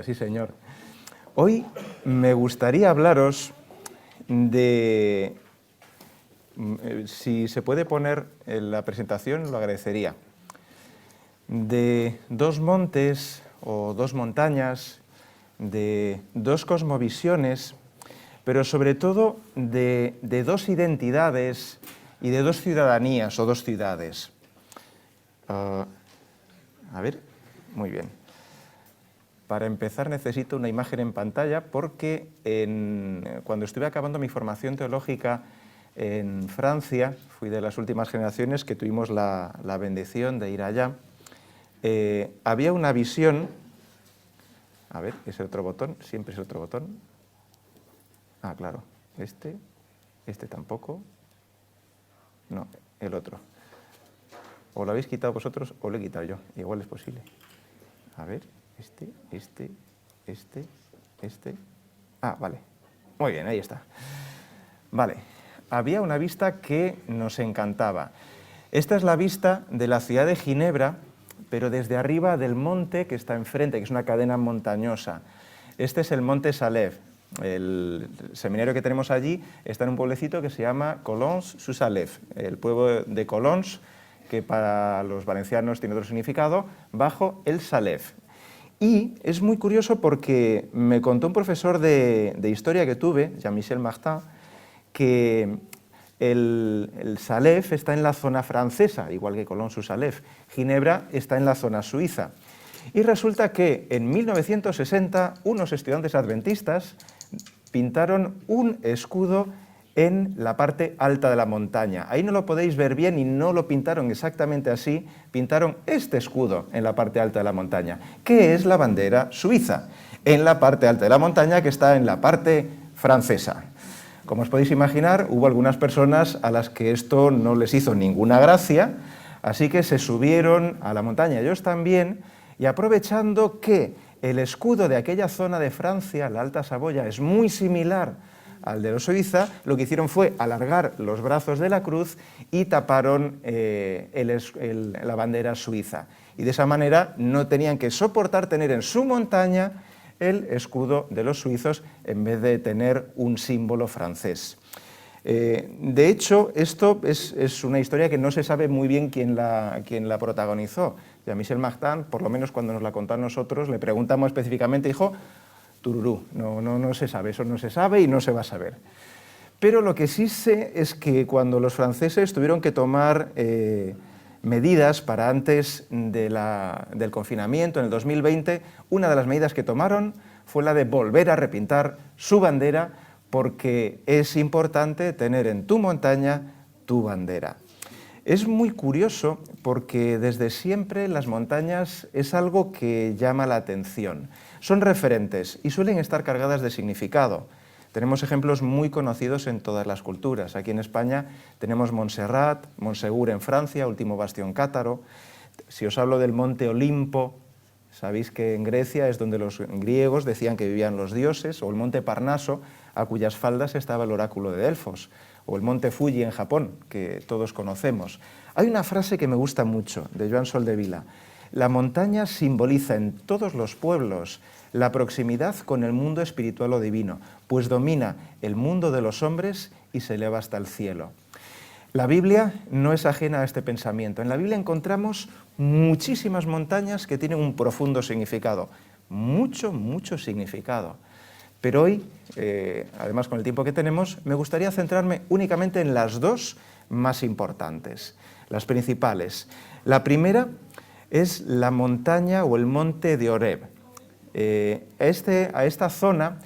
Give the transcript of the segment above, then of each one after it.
Sí, señor. Hoy me gustaría hablaros de, si se puede poner en la presentación, lo agradecería, de dos montes o dos montañas, de dos cosmovisiones, pero sobre todo de dos identidades y de dos ciudadanías o dos ciudades. A ver, muy bien. Para empezar necesito una imagen en pantalla porque cuando estuve acabando mi formación teológica en Francia, fui de las últimas generaciones que tuvimos la bendición de ir allá, había una visión, a ver, ese otro botón, siempre es otro botón, claro, este tampoco, no, el otro, o lo habéis quitado vosotros o lo he quitado yo, igual es posible, a ver. Este. Vale. Muy bien, ahí está. Vale. Había una vista que nos encantaba. Esta es la vista de la ciudad de Ginebra, pero desde arriba del monte que está enfrente, que es una cadena montañosa. Este es el monte Salève. El seminario que tenemos allí está en un pueblecito que se llama Collonges-sous-Salève, el pueblo de Collonges, que para los valencianos tiene otro significado, bajo el Salève. Y es muy curioso porque me contó un profesor de historia que tuve, Jean-Michel Martin, que el Salève está en la zona francesa, igual que Collonges-sous-Salève. Ginebra está en la zona suiza. Y resulta que en 1960 unos estudiantes adventistas pintaron un escudo en la parte alta de la montaña. Ahí no lo podéis ver bien y no lo pintaron exactamente así, pintaron este escudo en la parte alta de la montaña, que es la bandera suiza, en la parte alta de la montaña que está en la parte francesa. Como os podéis imaginar, hubo algunas personas a las que esto no les hizo ninguna gracia, así que se subieron a la montaña ellos también, y aprovechando que el escudo de aquella zona de Francia, la Alta Saboya, es muy similar al de los Suiza, lo que hicieron fue alargar los brazos de la cruz y taparon la bandera suiza. Y de esa manera no tenían que soportar tener en su montaña el escudo de los suizos en vez de tener un símbolo francés. De hecho, esto es una historia que no se sabe muy bien quién la protagonizó. Jean-Michel Martin, por lo menos cuando nos la contó a nosotros, le preguntamos específicamente, dijo: tururú, no se sabe, eso no se sabe y no se va a saber. Pero lo que sí sé es que cuando los franceses tuvieron que tomar medidas para antes del confinamiento, en el 2020, una de las medidas que tomaron fue la de volver a repintar su bandera, porque es importante tener en tu montaña tu bandera. Es muy curioso porque desde siempre las montañas es algo que llama la atención. Son referentes y suelen estar cargadas de significado. Tenemos ejemplos muy conocidos en todas las culturas. Aquí en España tenemos Montserrat, Montsegur en Francia, último bastión cátaro. Si os hablo del monte Olimpo, sabéis que en Grecia es donde los griegos decían que vivían los dioses, o el monte Parnaso, a cuyas faldas estaba el oráculo de Delfos, o el monte Fuji en Japón, que todos conocemos. Hay una frase que me gusta mucho, de Joan Soldevila: la montaña simboliza en todos los pueblos la proximidad con el mundo espiritual o divino, pues domina el mundo de los hombres y se eleva hasta el cielo. La Biblia no es ajena a este pensamiento. En la Biblia encontramos muchísimas montañas que tienen un profundo significado, mucho significado. Pero hoy, además con el tiempo que tenemos, me gustaría centrarme únicamente en las dos más importantes, las principales. La primera es la montaña o el monte de Horeb. A esta zona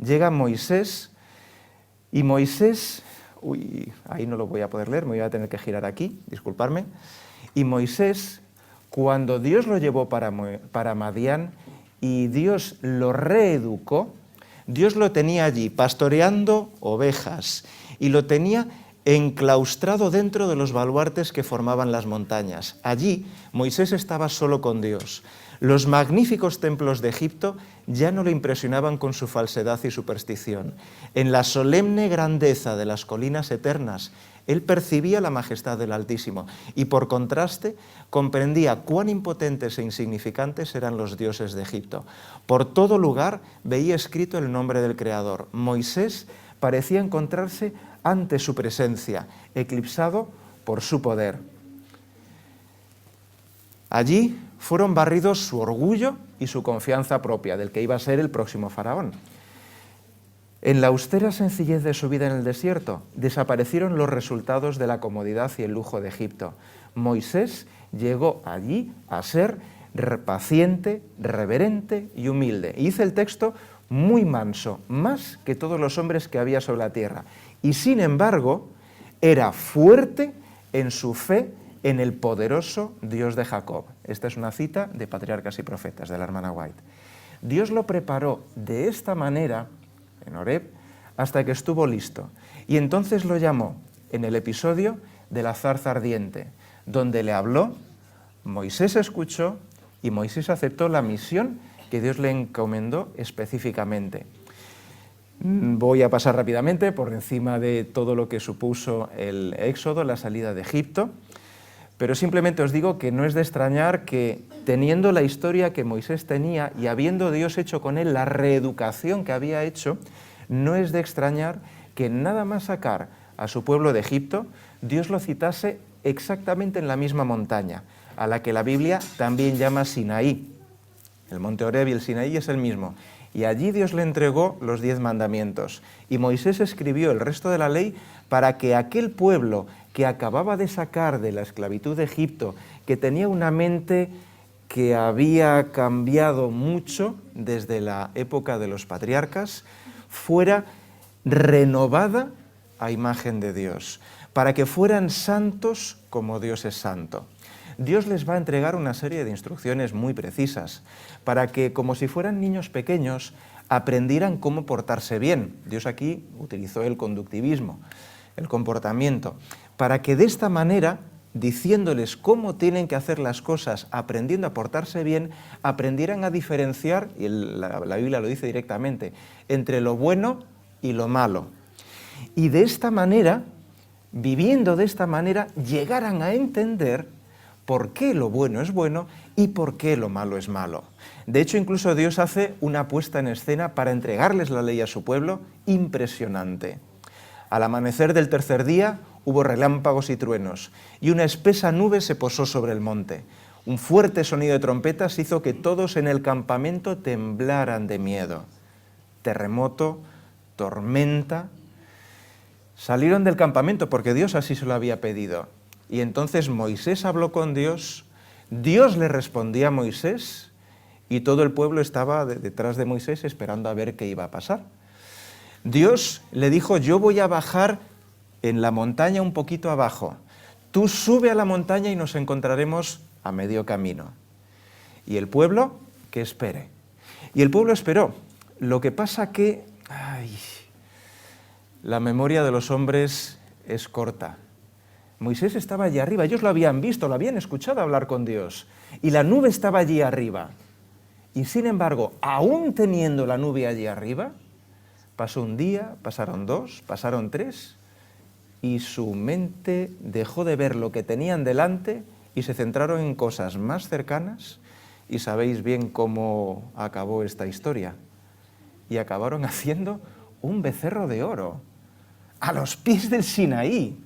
llega Moisés, y Moisés, ahí no lo voy a poder leer, me voy a tener que girar aquí, disculparme, y Moisés, cuando Dios lo llevó para Madián y Dios lo reeducó, Dios lo tenía allí pastoreando ovejas y lo tenía enclaustrado dentro de los baluartes que formaban las montañas. Allí Moisés estaba solo con Dios. Los magníficos templos de Egipto ya no le impresionaban con su falsedad y superstición. En la solemne grandeza de las colinas eternas, Él percibía la majestad del Altísimo y, por contraste, comprendía cuán impotentes e insignificantes eran los dioses de Egipto. Por todo lugar veía escrito el nombre del Creador. Moisés parecía encontrarse ante su presencia, eclipsado por su poder. Allí fueron barridos su orgullo y su confianza propia, del que iba a ser el próximo faraón. En la austera sencillez de su vida en el desierto, desaparecieron los resultados de la comodidad y el lujo de Egipto. Moisés llegó allí a ser paciente, reverente y humilde. Y dice el texto, muy manso, más que todos los hombres que había sobre la tierra. Y sin embargo, era fuerte en su fe en el poderoso Dios de Jacob. Esta es una cita de Patriarcas y Profetas, de la hermana White. Dios lo preparó de esta manera en Horeb, hasta que estuvo listo. Y entonces lo llamó en el episodio de la zarza ardiente, donde le habló, Moisés escuchó y Moisés aceptó la misión que Dios le encomendó específicamente. Voy a pasar rápidamente por encima de todo lo que supuso el éxodo, la salida de Egipto, pero simplemente os digo que no es de extrañar que, teniendo la historia que Moisés tenía y habiendo Dios hecho con él la reeducación que había hecho, no es de extrañar que nada más sacar a su pueblo de Egipto, Dios lo citase exactamente en la misma montaña, a la que la Biblia también llama Sinaí. El monte Horeb y el Sinaí es el mismo. Y allí Dios le entregó los 10 mandamientos. Y Moisés escribió el resto de la ley para que aquel pueblo que acababa de sacar de la esclavitud de Egipto, que tenía una mente que había cambiado mucho desde la época de los patriarcas, fuera renovada a imagen de Dios, para que fueran santos como Dios es santo. Dios les va a entregar una serie de instrucciones muy precisas, para que, como si fueran niños pequeños, aprendieran cómo portarse bien. Dios aquí utilizó el conductivismo, el comportamiento, para que de esta manera, diciéndoles cómo tienen que hacer las cosas, aprendiendo a portarse bien, aprendieran a diferenciar, y la Biblia lo dice directamente, entre lo bueno y lo malo. Y de esta manera, viviendo de esta manera, llegaran a entender por qué lo bueno es bueno y por qué lo malo es malo. De hecho, incluso Dios hace una puesta en escena para entregarles la ley a su pueblo impresionante. Al amanecer del tercer día hubo relámpagos y truenos, y una espesa nube se posó sobre el monte. Un fuerte sonido de trompetas hizo que todos en el campamento temblaran de miedo. Terremoto, tormenta. Salieron del campamento porque Dios así se lo había pedido. Y entonces Moisés habló con Dios, Dios le respondía a Moisés, y todo el pueblo estaba detrás de Moisés esperando a ver qué iba a pasar. Dios le dijo, yo voy a bajar en la montaña un poquito abajo. Tú sube a la montaña y nos encontraremos a medio camino. Y el pueblo, que espere. Y el pueblo esperó. Lo que pasa que la memoria de los hombres es corta. Moisés estaba allí arriba, ellos lo habían visto, lo habían escuchado hablar con Dios. Y la nube estaba allí arriba. Y sin embargo, aún teniendo la nube allí arriba, pasó un día, pasaron 2, pasaron 3, y su mente dejó de ver lo que tenían delante y se centraron en cosas más cercanas, y sabéis bien cómo acabó esta historia. Y acabaron haciendo un becerro de oro a los pies del Sinaí.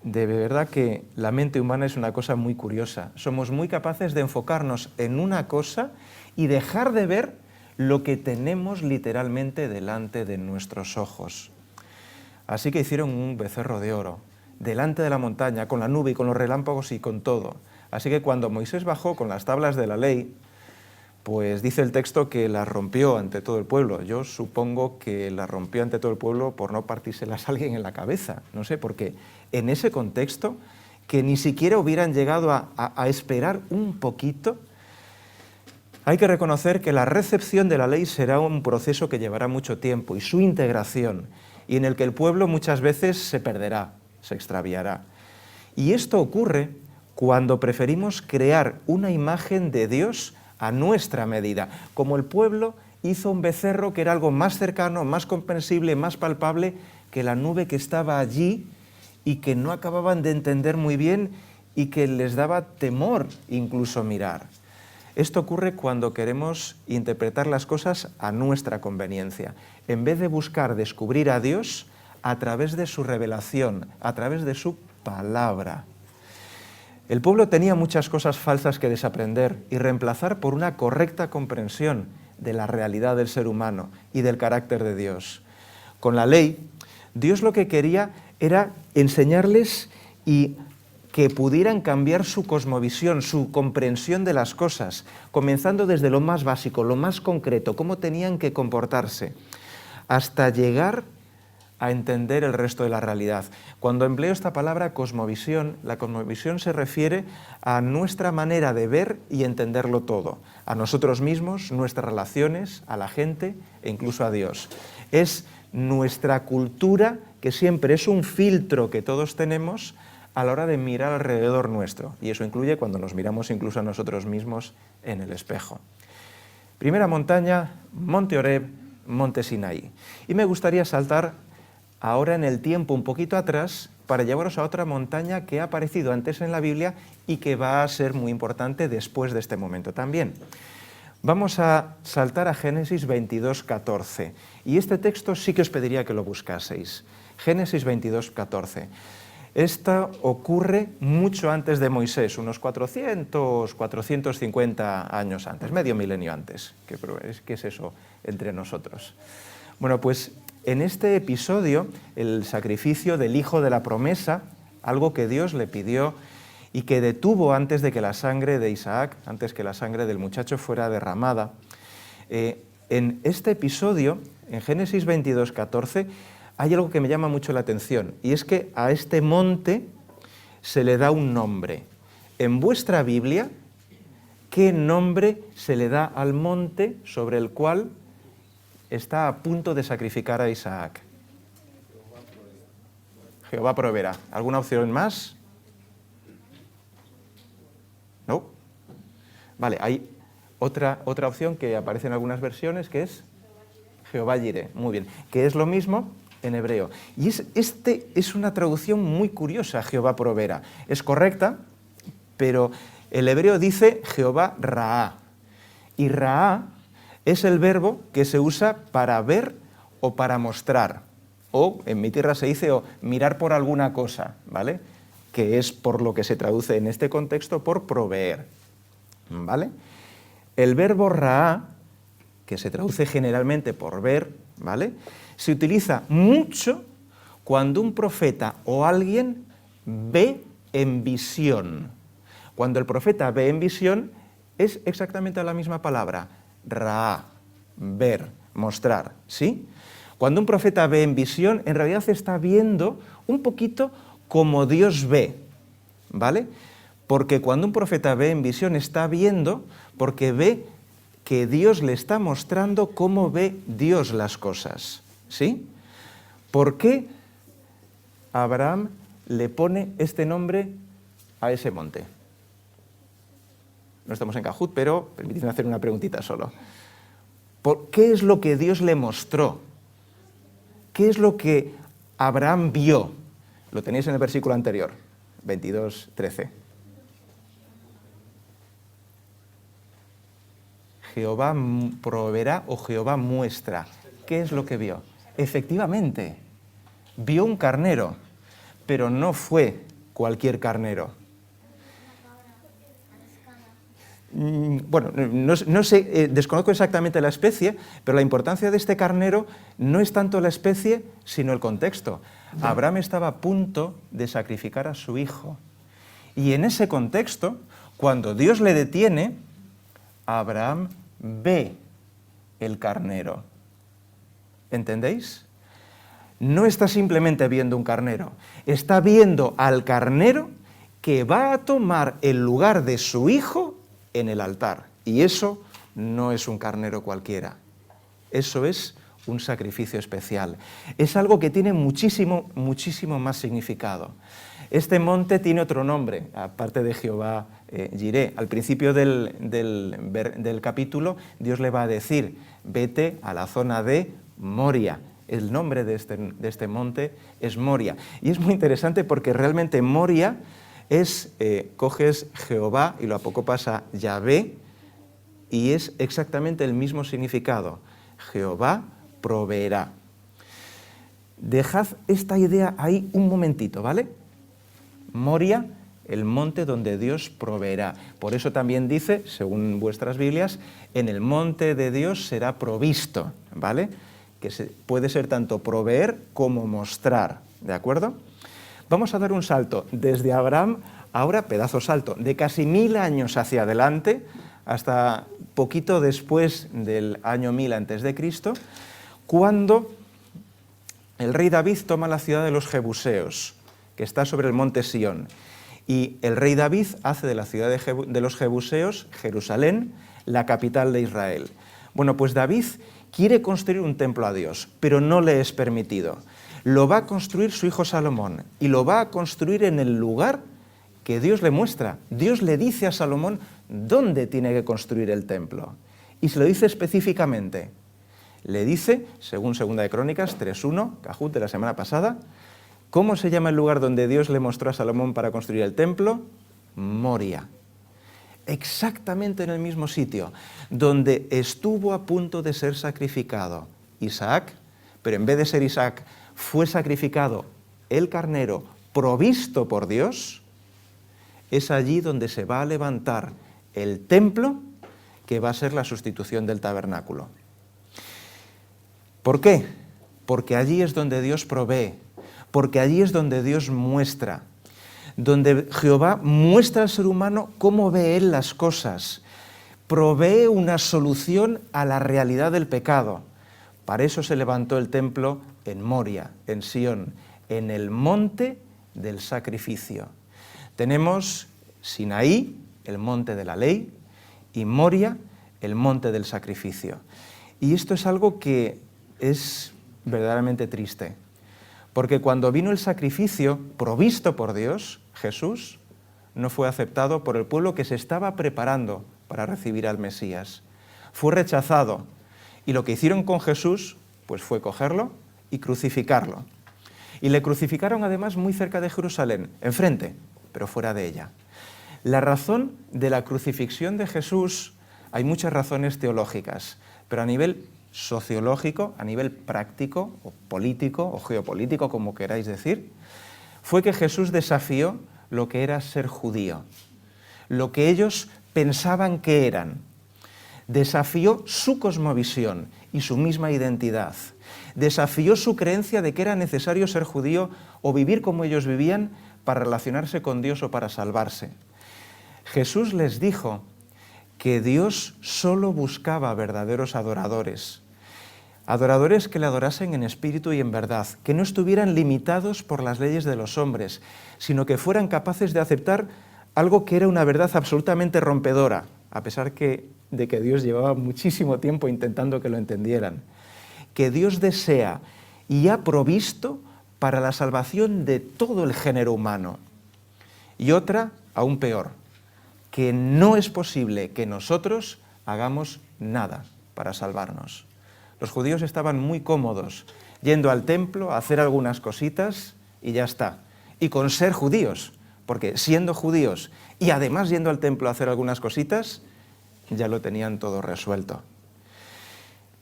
De verdad que la mente humana es una cosa muy curiosa. Somos muy capaces de enfocarnos en una cosa y dejar de ver lo que tenemos literalmente delante de nuestros ojos. Así que hicieron un becerro de oro, delante de la montaña, con la nube y con los relámpagos y con todo. Así que cuando Moisés bajó con las tablas de la ley, pues dice el texto que las rompió ante todo el pueblo. Yo supongo que las rompió ante todo el pueblo por no partírselas a alguien en la cabeza. No sé, porque en ese contexto, que ni siquiera hubieran llegado a esperar un poquito, hay que reconocer que la recepción de la ley será un proceso que llevará mucho tiempo, y su integración, y en el que el pueblo muchas veces se perderá, se extraviará. Y esto ocurre cuando preferimos crear una imagen de Dios a nuestra medida, como el pueblo hizo un becerro que era algo más cercano, más comprensible, más palpable, que la nube que estaba allí y que no acababan de entender muy bien y que les daba temor incluso mirar. Esto ocurre cuando queremos interpretar las cosas a nuestra conveniencia. En vez de buscar descubrir a Dios a través de su revelación, a través de su palabra. El pueblo tenía muchas cosas falsas que desaprender y reemplazar por una correcta comprensión de la realidad del ser humano y del carácter de Dios. Con la ley, Dios lo que quería era enseñarles y que pudieran cambiar su cosmovisión, su comprensión de las cosas, comenzando desde lo más básico, lo más concreto, cómo tenían que comportarse, hasta llegar a entender el resto de la realidad. Cuando empleo esta palabra cosmovisión, la cosmovisión se refiere a nuestra manera de ver y entenderlo todo, a nosotros mismos, nuestras relaciones, a la gente e incluso a Dios. Es nuestra cultura, que siempre es un filtro que todos tenemos a la hora de mirar alrededor nuestro, y eso incluye cuando nos miramos incluso a nosotros mismos en el espejo. Primera montaña, Monte Horeb, Monte Sinaí. Y me gustaría saltar ahora en el tiempo un poquito atrás para llevaros a otra montaña que ha aparecido antes en la Biblia y que va a ser muy importante después de este momento también. Vamos a saltar a Génesis 22, 14. Y este texto sí que os pediría que lo buscaseis. Génesis 22, 14. Esto ocurre mucho antes de Moisés, unos 400, 450 años antes, medio milenio antes. ¿Qué es eso entre nosotros? Bueno, pues en este episodio, el sacrificio del hijo de la promesa, algo que Dios le pidió y que detuvo antes de que la sangre de Isaac, antes que la sangre del muchacho fuera derramada. En este episodio, en Génesis 22, 14, hay algo que me llama mucho la atención, y es que a este monte se le da un nombre. En vuestra Biblia, ¿qué nombre se le da al monte sobre el cual está a punto de sacrificar a Isaac? Jehová proveerá. ¿Alguna opción más? ¿No? Vale, hay otra opción que aparece en algunas versiones, que es Jehová Jireh. Muy bien, que es lo mismo en hebreo. Y es una traducción muy curiosa, Jehová proveerá. Es correcta, pero el hebreo dice Jehová Raá. Y Raá es el verbo que se usa para ver o para mostrar. O en mi tierra se dice o mirar por alguna cosa, ¿vale? Que es por lo que se traduce en este contexto por proveer, ¿vale? El verbo Raá, que se traduce generalmente por ver, ¿vale?, se utiliza mucho cuando un profeta o alguien ve en visión. Cuando el profeta ve en visión es exactamente la misma palabra, Raá, ver, mostrar, ¿sí? Cuando un profeta ve en visión, en realidad está viendo un poquito como Dios ve, ¿vale? Porque cuando un profeta ve en visión está viendo porque ve que Dios le está mostrando cómo ve Dios las cosas, ¿sí? ¿Por qué Abraham le pone este nombre a ese monte? No estamos en Cajut, pero permitidme hacer una preguntita solo. ¿Qué es lo que Dios le mostró? ¿Qué es lo que Abraham vio? Lo tenéis en el versículo anterior, 22, 13. Jehová proveerá o Jehová muestra. ¿Qué es lo que vio? Efectivamente, vio un carnero, pero no fue cualquier carnero. Bueno, no sé, desconozco exactamente la especie, pero la importancia de este carnero no es tanto la especie, sino el contexto. Abraham estaba a punto de sacrificar a su hijo. Y en ese contexto, cuando Dios le detiene, Abraham ve el carnero. ¿Entendéis? No está simplemente viendo un carnero, está viendo al carnero que va a tomar el lugar de su hijo en el altar. Y eso no es un carnero cualquiera, eso es un sacrificio especial. Es algo que tiene muchísimo, muchísimo más significado. Este monte tiene otro nombre, aparte de Jehová Jireh. Al principio del capítulo, Dios le va a decir, vete a la zona de Moria, el nombre de este monte es Moria. Y es muy interesante porque realmente Moria es, coges Jehová y lo apocopas a Yahvé, y es exactamente el mismo significado. Jehová proveerá. Dejad esta idea ahí un momentito, ¿vale? Moria, el monte donde Dios proveerá. Por eso también dice, según vuestras Biblias, en el monte de Dios será provisto, ¿vale? Que puede ser tanto proveer como mostrar, ¿de acuerdo? Vamos a dar un salto desde Abraham, ahora pedazo salto, de casi 1000 años hacia adelante, hasta poquito después del año 1000 a.C., cuando el rey David toma la ciudad de los Jebuseos, que está sobre el monte Sión. Y el rey David hace de la ciudad de los Jebuseos, Jerusalén, la capital de Israel. Bueno, pues David quiere construir un templo a Dios, pero no le es permitido. Lo va a construir su hijo Salomón, y lo va a construir en el lugar que Dios le muestra. Dios le dice a Salomón dónde tiene que construir el templo. Y se lo dice específicamente. Le dice, según 2 de Crónicas 3.1, Cajut de la semana pasada, ¿cómo se llama el lugar donde Dios le mostró a Salomón para construir el templo? Moria. Exactamente en el mismo sitio, donde estuvo a punto de ser sacrificado Isaac, pero en vez de ser Isaac, fue sacrificado el carnero provisto por Dios. Es allí donde se va a levantar el templo que va a ser la sustitución del tabernáculo. ¿Por qué? Porque allí es donde Dios provee, porque allí es donde Dios muestra, donde Jehová muestra al ser humano cómo ve él las cosas, provee una solución a la realidad del pecado. Para eso se levantó el templo en Moria, en Sión, en el monte del sacrificio. Tenemos Sinaí, el monte de la ley, y Moria, el monte del sacrificio. Y esto es algo que es verdaderamente triste, porque cuando vino el sacrificio provisto por Dios, Jesús, no fue aceptado por el pueblo que se estaba preparando para recibir al Mesías. Fue rechazado, y lo que hicieron con Jesús pues fue cogerlo y crucificarlo. Y le crucificaron además muy cerca de Jerusalén, enfrente, pero fuera de ella. La razón de la crucifixión de Jesús, hay muchas razones teológicas, pero a nivel sociológico, a nivel práctico, o político, o geopolítico, como queráis decir, fue que Jesús desafió lo que era ser judío, lo que ellos pensaban que eran. Desafió su cosmovisión y su misma identidad. Desafió su creencia de que era necesario ser judío o vivir como ellos vivían para relacionarse con Dios o para salvarse. Jesús les dijo que Dios solo buscaba verdaderos adoradores, adoradores que le adorasen en espíritu y en verdad, que no estuvieran limitados por las leyes de los hombres, sino que fueran capaces de aceptar algo que era una verdad absolutamente rompedora, a pesar de que Dios llevaba muchísimo tiempo intentando que lo entendieran, que Dios desea y ha provisto para la salvación de todo el género humano. Y otra, aún peor, que no es posible que nosotros hagamos nada para salvarnos. Los judíos estaban muy cómodos yendo al templo a hacer algunas cositas y ya está. Y con ser judíos, porque siendo judíos y además yendo al templo a hacer algunas cositas, ya lo tenían todo resuelto.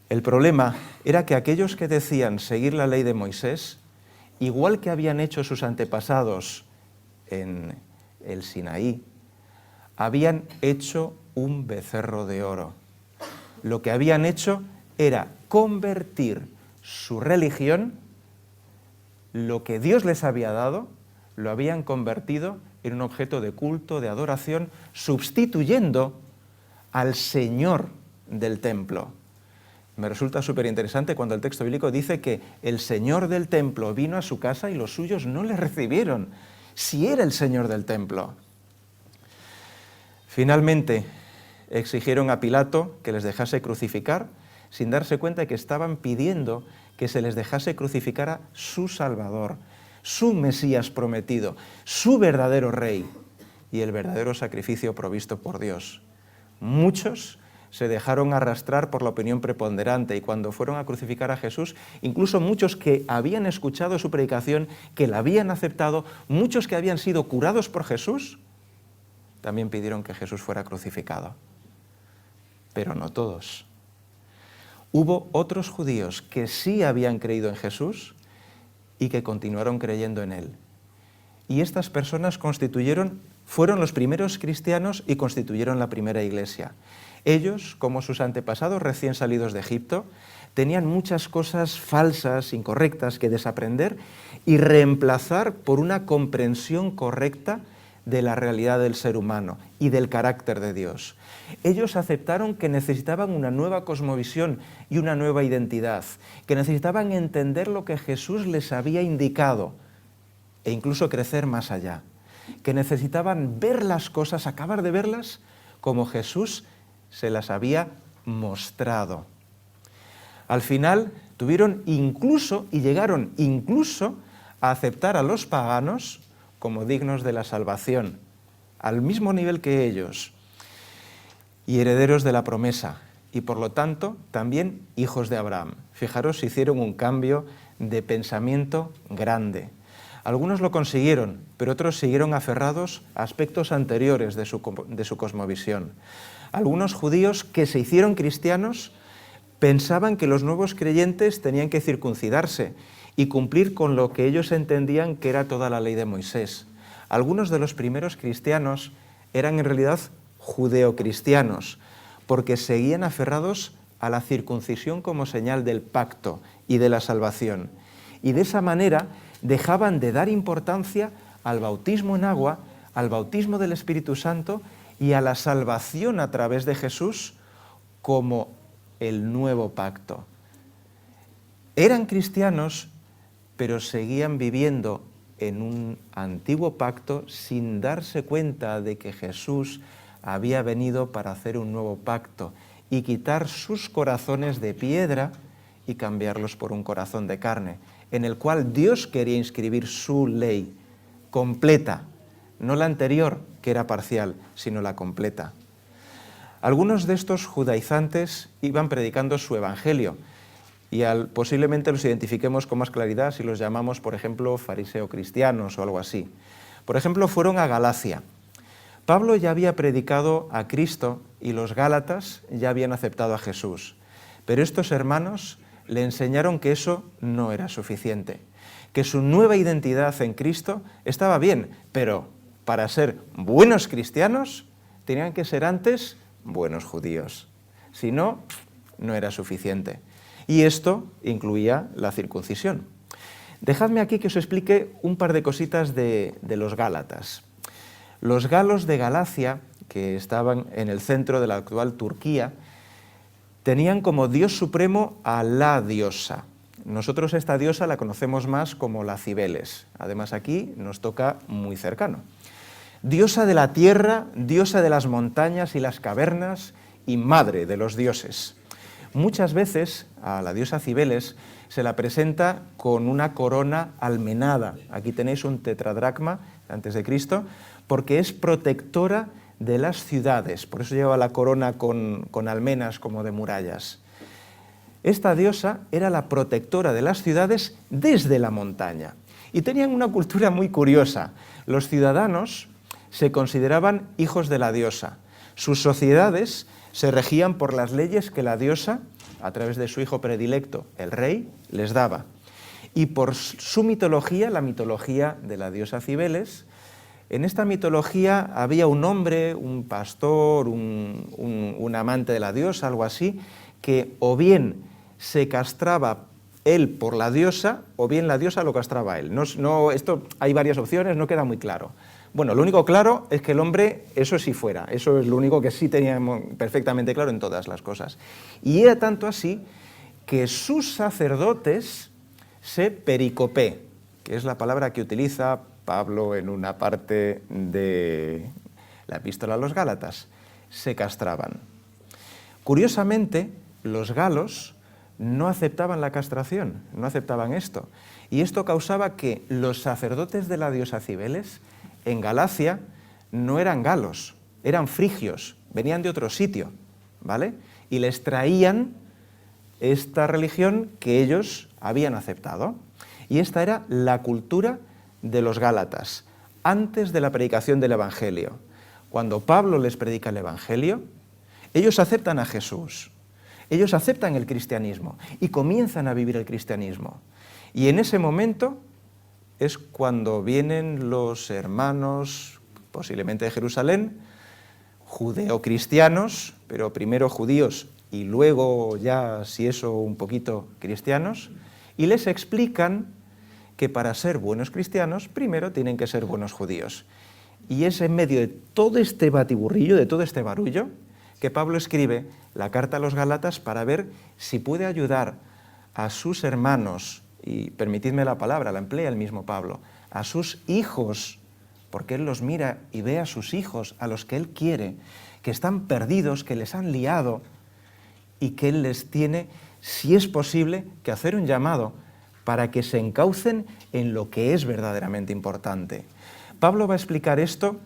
El problema era que aquellos que decían seguir la ley de Moisés, igual que habían hecho sus antepasados en el Sinaí, habían hecho un becerro de oro. Lo que habían hecho era convertir su religión, lo que Dios les había dado, lo habían convertido en un objeto de culto, de adoración, sustituyendo al Señor del templo. Me resulta súper interesante cuando el texto bíblico dice que el Señor del templo vino a su casa y los suyos no le recibieron, si era el Señor del templo. Finalmente exigieron a Pilato que les dejase crucificar, sin darse cuenta de que estaban pidiendo que se les dejase crucificar a su Salvador, su Mesías prometido, su verdadero Rey y el verdadero sacrificio provisto por Dios. Muchos se dejaron arrastrar por la opinión preponderante y cuando fueron a crucificar a Jesús, incluso muchos que habían escuchado su predicación, que la habían aceptado, muchos que habían sido curados por Jesús, también pidieron que Jesús fuera crucificado. Pero no todos. Hubo otros judíos que sí habían creído en Jesús y que continuaron creyendo en él. Y estas personas fueron los primeros cristianos y constituyeron la primera iglesia. Ellos, como sus antepasados recién salidos de Egipto, tenían muchas cosas falsas, incorrectas que desaprender y reemplazar por una comprensión correcta de la realidad del ser humano y del carácter de Dios. Ellos aceptaron que necesitaban una nueva cosmovisión y una nueva identidad, que necesitaban entender lo que Jesús les había indicado e incluso crecer más allá, que necesitaban ver las cosas, acabar de verlas como Jesús se las había mostrado. Al final tuvieron incluso y llegaron incluso a aceptar a los paganos como dignos de la salvación, al mismo nivel que ellos, y herederos de la promesa, y por lo tanto también hijos de Abraham. Fijaros, hicieron un cambio de pensamiento grande. Algunos lo consiguieron, pero otros siguieron aferrados a aspectos anteriores de su cosmovisión. Algunos judíos que se hicieron cristianos pensaban que los nuevos creyentes tenían que circuncidarse y cumplir con lo que ellos entendían que era toda la ley de Moisés. Algunos de los primeros cristianos eran en realidad judeocristianos, porque seguían aferrados a la circuncisión como señal del pacto y de la salvación. Y de esa manera dejaban de dar importancia al bautismo en agua, al bautismo del Espíritu Santo y a la salvación a través de Jesús como el nuevo pacto. Eran cristianos, pero seguían viviendo en un antiguo pacto sin darse cuenta de que Jesús había venido para hacer un nuevo pacto y quitar sus corazones de piedra y cambiarlos por un corazón de carne, en el cual Dios quería inscribir su ley completa, no la anterior, que era parcial, sino la completa. Algunos de estos judaizantes iban predicando su evangelio, y posiblemente los identifiquemos con más claridad si los llamamos, por ejemplo, fariseo-cristianos o algo así. Por ejemplo, fueron a Galacia. Pablo ya había predicado a Cristo y los gálatas ya habían aceptado a Jesús. Pero estos hermanos le enseñaron que eso no era suficiente, que su nueva identidad en Cristo estaba bien, pero para ser buenos cristianos tenían que ser antes buenos judíos. Si no, no era suficiente. Y esto incluía la circuncisión. Dejadme aquí que os explique un par de cositas de los gálatas. Los galos de Galacia, que estaban en el centro de la actual Turquía, tenían como dios supremo a la diosa. Nosotros esta diosa la conocemos más como la Cibeles. Además aquí nos toca muy cercano. Diosa de la tierra, diosa de las montañas y las cavernas y madre de los dioses. Muchas veces a la diosa Cibeles se la presenta con una corona almenada. Aquí tenéis un tetradracma antes de Cristo, porque es protectora de las ciudades, por eso lleva la corona con almenas como de murallas. Esta diosa era la protectora de las ciudades desde la montaña. Y tenían una cultura muy curiosa. Los ciudadanos se consideraban hijos de la diosa. Sus sociedades se regían por las leyes que la diosa, a través de su hijo predilecto, el rey, les daba. Y por su mitología, la mitología de la diosa Cibeles, en esta mitología había un hombre, un pastor, un amante de la diosa, algo así, que o bien se castraba él por la diosa, o bien la diosa lo castraba a él. Esto hay varias opciones, no queda muy claro. Bueno, lo único claro es que el hombre, eso sí fuera, eso es lo único que sí teníamos perfectamente claro en todas las cosas. Y era tanto así que sus sacerdotes se pericopé, que es la palabra que utiliza Pablo en una parte de la epístola a los Gálatas, se castraban. Curiosamente, los galos no aceptaban la castración, no aceptaban esto. Y esto causaba que los sacerdotes de la diosa Cibeles en Galacia no eran galos, eran frigios, venían de otro sitio. ¿vale? Y les traían esta religión que ellos habían aceptado. Y esta era la cultura de los Gálatas, antes de la predicación del Evangelio. Cuando Pablo les predica el Evangelio, ellos aceptan a Jesús, ellos aceptan el cristianismo y comienzan a vivir el cristianismo. Y en ese momento es cuando vienen los hermanos, posiblemente de Jerusalén, judeo-cristianos, pero primero judíos y luego ya, si eso, un poquito cristianos, y les explican que para ser buenos cristianos, primero tienen que ser buenos judíos. Y es en medio de todo este batiburrillo, de todo este barullo, que Pablo escribe la carta a los Gálatas para ver si puede ayudar a sus hermanos, y permitidme la palabra, la emplea el mismo Pablo, a sus hijos, porque él los mira y ve a sus hijos, a los que él quiere, que están perdidos, que les han liado, y que él les tiene, si es posible, que hacer un llamado para que se encaucen en lo que es verdaderamente importante. Pablo va a explicar esto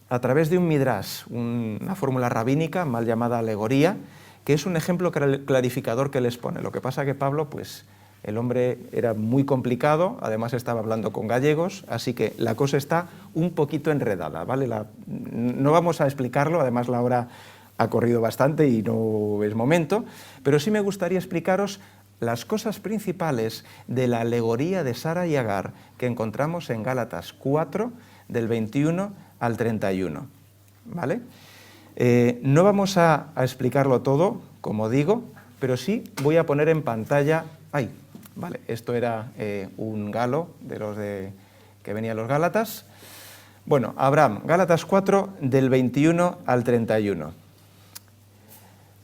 a través de un midrash, una fórmula rabínica mal llamada alegoría, que es un ejemplo clarificador que les pone. Lo que pasa que Pablo, pues el hombre era muy complicado, además estaba hablando con gallegos, así que la cosa está un poquito enredada, ¿vale? No vamos a explicarlo, además la hora ha corrido bastante y no es momento, pero sí me gustaría explicaros las cosas principales de la alegoría de Sara y Agar que encontramos en Gálatas 4, del 21 al 31, ¿vale? No vamos a explicarlo todo, como digo, pero sí voy a poner en pantalla... ¡Ay! Vale, esto era un galo de los que venían los Gálatas. Bueno, Abraham, Gálatas 4, del 21 al 31.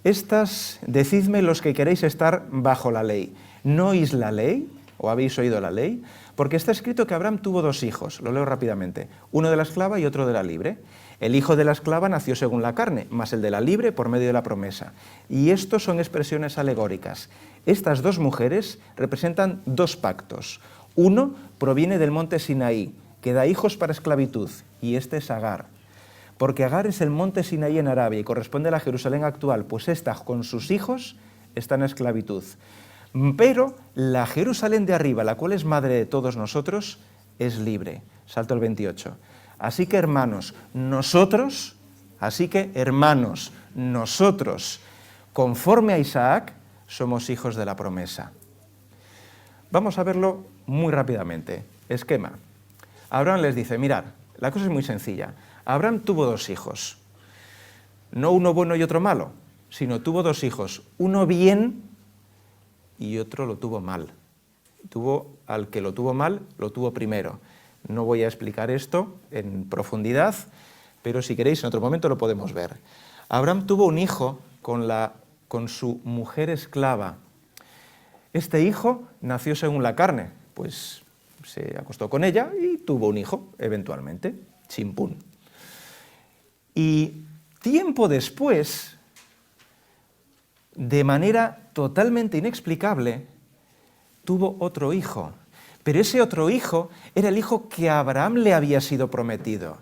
Estas, decidme los que queréis estar bajo la ley. ¿No oís la ley? ¿O habéis oído la ley? Porque está escrito que Abraham tuvo dos hijos, lo leo rápidamente, uno de la esclava y otro de la libre. El hijo de la esclava nació según la carne, mas el de la libre por medio de la promesa. Y estos son expresiones alegóricas. Estas dos mujeres representan dos pactos. Uno proviene del monte Sinaí, que da hijos para esclavitud, y este es Agar. Porque Agar es el monte Sinaí en Arabia y corresponde a la Jerusalén actual, pues ésta con sus hijos está en esclavitud. Pero la Jerusalén de arriba, la cual es madre de todos nosotros, es libre. Salto al 28. Así que hermanos, nosotros, conforme a Isaac, somos hijos de la promesa. Vamos a verlo muy rápidamente. Esquema. Abraham les dice, mirad, la cosa es muy sencilla. Abraham tuvo dos hijos, no uno bueno y otro malo, sino tuvo dos hijos, uno bien y otro lo tuvo mal. Al que lo tuvo mal, lo tuvo primero. No voy a explicar esto en profundidad, pero si queréis en otro momento lo podemos ver. Abraham tuvo un hijo con su mujer esclava. Este hijo nació según la carne, pues se acostó con ella y tuvo un hijo, eventualmente, chimpún. Y tiempo después, de manera totalmente inexplicable, tuvo otro hijo. Pero ese otro hijo era el hijo que a Abraham le había sido prometido.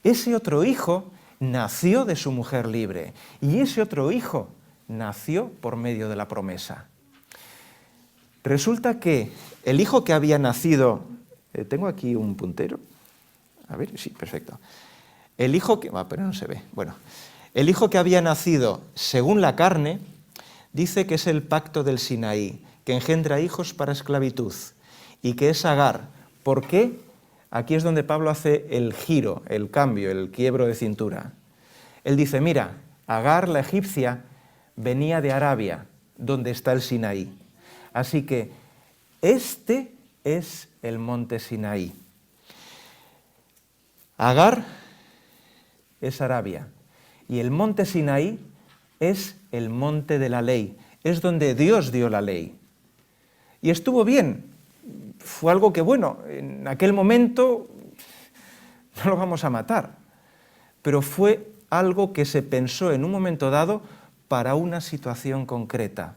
Ese otro hijo nació de su mujer libre y ese otro hijo nació por medio de la promesa. Resulta que el hijo que había nacido... tengo aquí un puntero. A ver, sí, perfecto. El hijo que... pero no se ve. Bueno, el hijo que había nacido según la carne dice que es el pacto del Sinaí, que engendra hijos para esclavitud, y que es Agar. ¿Por qué? Aquí es donde Pablo hace el giro, el cambio, el quiebro de cintura. Él dice, mira, Agar, la egipcia, venía de Arabia, donde está el Sinaí. Así que este es el monte Sinaí. Agar es Arabia y el monte Sinaí es el monte de la ley, es donde Dios dio la ley. Y estuvo bien, fue algo que, bueno, en aquel momento no lo vamos a matar, pero fue algo que se pensó en un momento dado para una situación concreta.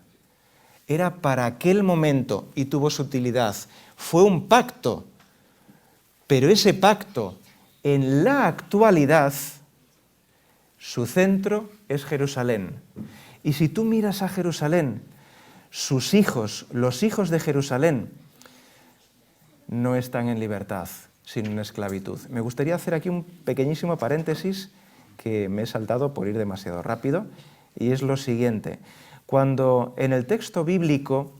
Era para aquel momento y tuvo su utilidad. Fue un pacto, pero ese pacto en la actualidad Su centro es Jerusalén. Y si tú miras a Jerusalén, sus hijos, los hijos de Jerusalén, no están en libertad, sino en esclavitud. Me gustaría hacer aquí un pequeñísimo paréntesis que me he saltado por ir demasiado rápido, y es lo siguiente. Cuando en el texto bíblico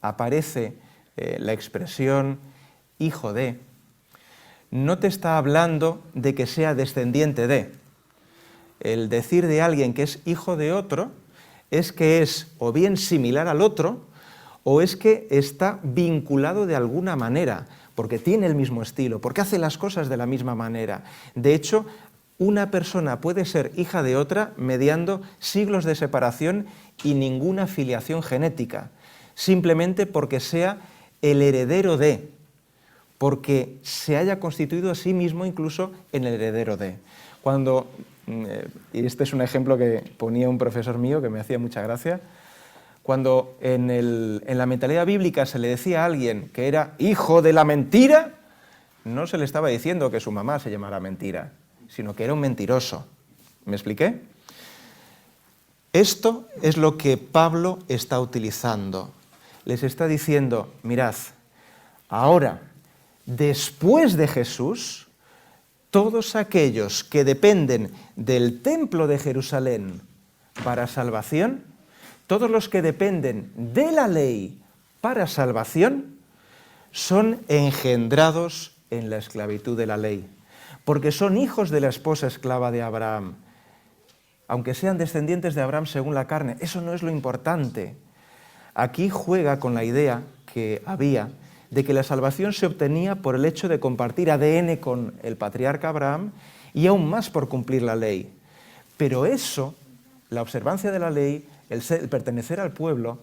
aparece la expresión hijo de, no te está hablando de que sea descendiente de. El decir de alguien que es hijo de otro es que es o bien similar al otro o es que está vinculado de alguna manera, porque tiene el mismo estilo, porque hace las cosas de la misma manera. De hecho, una persona puede ser hija de otra mediando siglos de separación y ninguna filiación genética, simplemente porque sea el heredero de, porque se haya constituido a sí mismo incluso en el heredero de. Cuando, y este es un ejemplo que ponía un profesor mío que me hacía mucha gracia, cuando en la mentalidad bíblica se le decía a alguien que era hijo de la mentira, no se le estaba diciendo que su mamá se llamara Mentira, sino que era un mentiroso. ¿Me expliqué? Esto es lo que Pablo está utilizando. Les está diciendo, mirad, ahora, después de Jesús, todos aquellos que dependen del templo de Jerusalén para salvación, todos los que dependen de la ley para salvación, son engendrados en la esclavitud de la ley, porque son hijos de la esposa esclava de Abraham. Aunque sean descendientes de Abraham según la carne, eso no es lo importante. Aquí juega con la idea que había de que la salvación se obtenía por el hecho de compartir ADN con el patriarca Abraham y aún más por cumplir la ley. Pero eso, la observancia de la ley, el pertenecer al pueblo,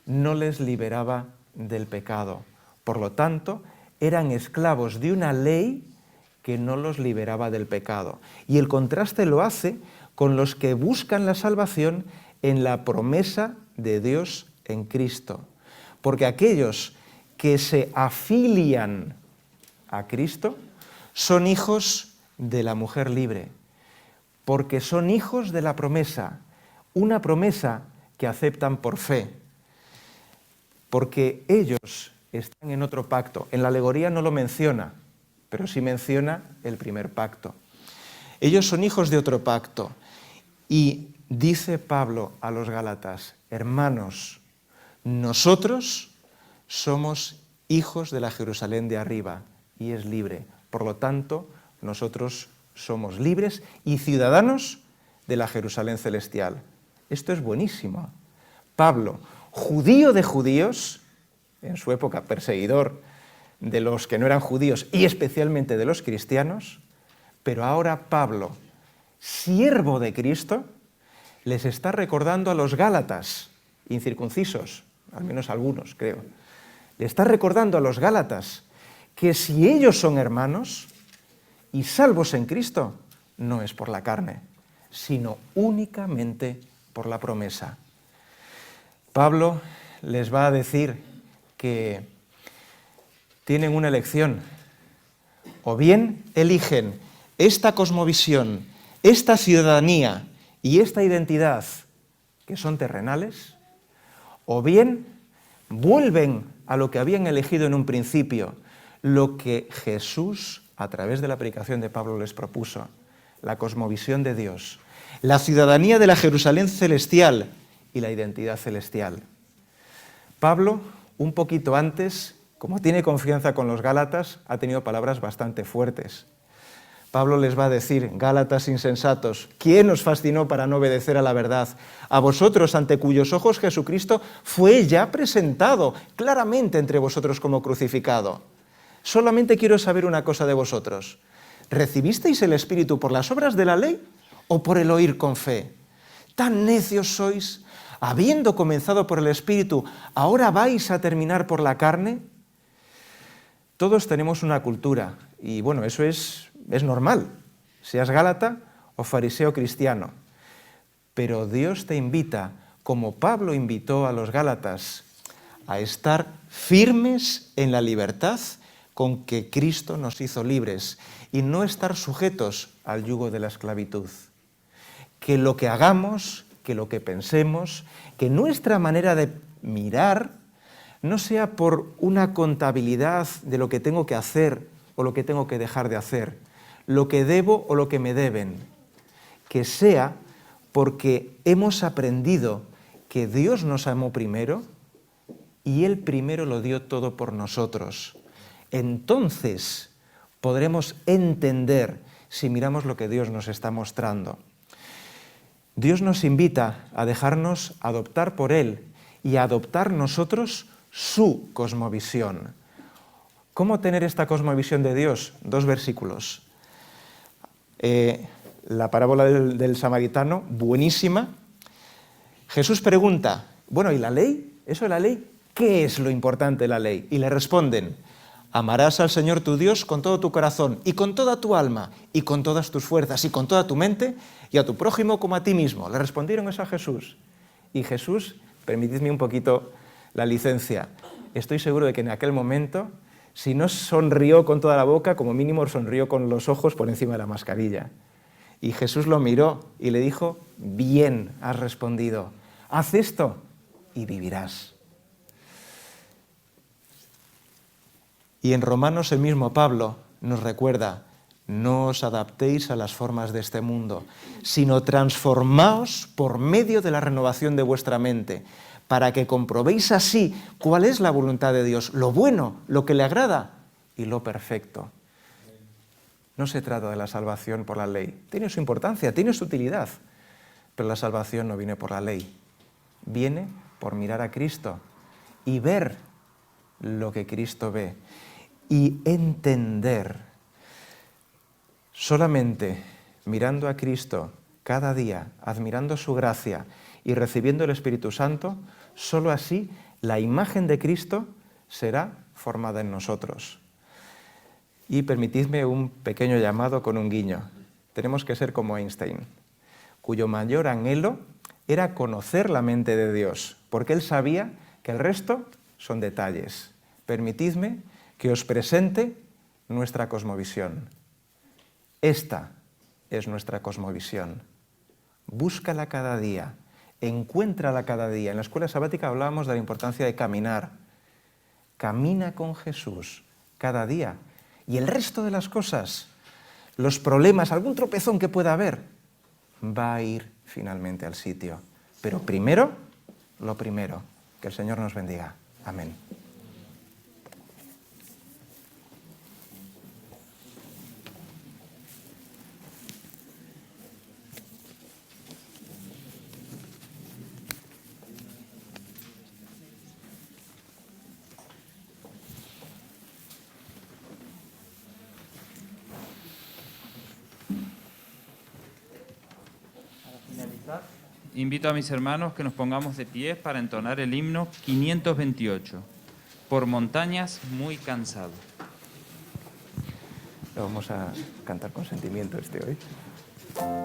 no les liberaba del pecado. Por lo tanto, eran esclavos de una ley que no los liberaba del pecado. Y el contraste lo hace con los que buscan la salvación en la promesa de Dios en Cristo. Porque aquellos que se afilian a Cristo son hijos de la mujer libre, porque son hijos de la promesa, una promesa que aceptan por fe, porque ellos están en otro pacto. En la alegoría no lo menciona, pero sí menciona el primer pacto. Ellos son hijos de otro pacto. Y dice Pablo a los Gálatas, hermanos, nosotros somos hijos de la Jerusalén de arriba y es libre. Por lo tanto, nosotros somos libres y ciudadanos de la Jerusalén celestial. Esto es buenísimo. Pablo, judío de judíos, en su época perseguidor de los que no eran judíos y especialmente de los cristianos, pero ahora Pablo, siervo de Cristo, les está recordando a los Gálatas, incircuncisos, al menos algunos creo, le está recordando a los Gálatas que si ellos son hermanos y salvos en Cristo, no es por la carne, sino únicamente por la promesa. Pablo les va a decir que tienen una elección, o bien eligen esta cosmovisión, esta ciudadanía y esta identidad que son terrenales, o bien vuelven a lo que habían elegido en un principio, lo que Jesús, a través de la predicación de Pablo, les propuso, la cosmovisión de Dios, la ciudadanía de la Jerusalén celestial y la identidad celestial. Pablo, un poquito antes, como tiene confianza con los Gálatas, ha tenido palabras bastante fuertes. Pablo les va a decir, Gálatas insensatos, ¿quién os fascinó para no obedecer a la verdad? A vosotros, ante cuyos ojos Jesucristo fue ya presentado claramente entre vosotros como crucificado. Solamente quiero saber una cosa de vosotros. ¿Recibisteis el Espíritu por las obras de la ley o por el oír con fe? ¿Tan necios sois? Habiendo comenzado por el Espíritu, ¿ahora vais a terminar por la carne? Todos tenemos una cultura y bueno, eso es normal, seas gálata o fariseo cristiano. Pero Dios te invita, como Pablo invitó a los gálatas, a estar firmes en la libertad con que Cristo nos hizo libres y no estar sujetos al yugo de la esclavitud. que lo que hagamos, que lo que pensemos, que nuestra manera de mirar no sea por una contabilidad de lo que tengo que hacer o lo que tengo que dejar de hacer, lo que debo o lo que me deben, que sea porque hemos aprendido que Dios nos amó primero y Él primero lo dio todo por nosotros. Entonces podremos entender si miramos lo que Dios nos está mostrando. Dios nos invita a dejarnos adoptar por Él y a adoptar nosotros su cosmovisión. ¿Cómo tener esta cosmovisión de Dios? 2 versículos. La parábola del samaritano, buenísima. Jesús pregunta, bueno, ¿y la ley? ¿Eso de la ley? ¿Qué es lo importante de la ley? Y le responden, amarás al Señor tu Dios con todo tu corazón y con toda tu alma y con todas tus fuerzas y con toda tu mente y a tu prójimo como a ti mismo. Le respondieron eso a Jesús. Y Jesús, permitidme un poquito la licencia, estoy seguro de que en aquel momento, si no sonrió con toda la boca, como mínimo sonrió con los ojos por encima de la mascarilla. Y Jesús lo miró y le dijo, bien has respondido, haz esto y vivirás. Y en Romanos el mismo Pablo nos recuerda, no os adaptéis a las formas de este mundo, sino transformaos por medio de la renovación de vuestra mente, para que comprobéis así cuál es la voluntad de Dios, lo bueno, lo que le agrada y lo perfecto. No se trata de la salvación por la ley. Tiene su importancia, tiene su utilidad, pero la salvación no viene por la ley. Viene por mirar a Cristo y ver lo que Cristo ve y entender. Solamente mirando a Cristo cada día, admirando su gracia y recibiendo el Espíritu Santo, solo así la imagen de Cristo será formada en nosotros. Y permitidme un pequeño llamado con un guiño. Tenemos que ser como Einstein, cuyo mayor anhelo era conocer la mente de Dios, porque él sabía que el resto son detalles. Permitidme que os presente nuestra cosmovisión. Esta es nuestra cosmovisión. Búscala cada día, encuéntrala cada día. En la escuela sabática hablábamos de la importancia de caminar. Camina con Jesús cada día. Y el resto de las cosas, los problemas, algún tropezón que pueda haber, va a ir finalmente al sitio. Pero primero, lo primero, que el Señor nos bendiga. Amén. Invito a mis hermanos que nos pongamos de pie para entonar el himno 528, Por montañas muy cansado. Lo vamos a cantar con sentimiento hoy.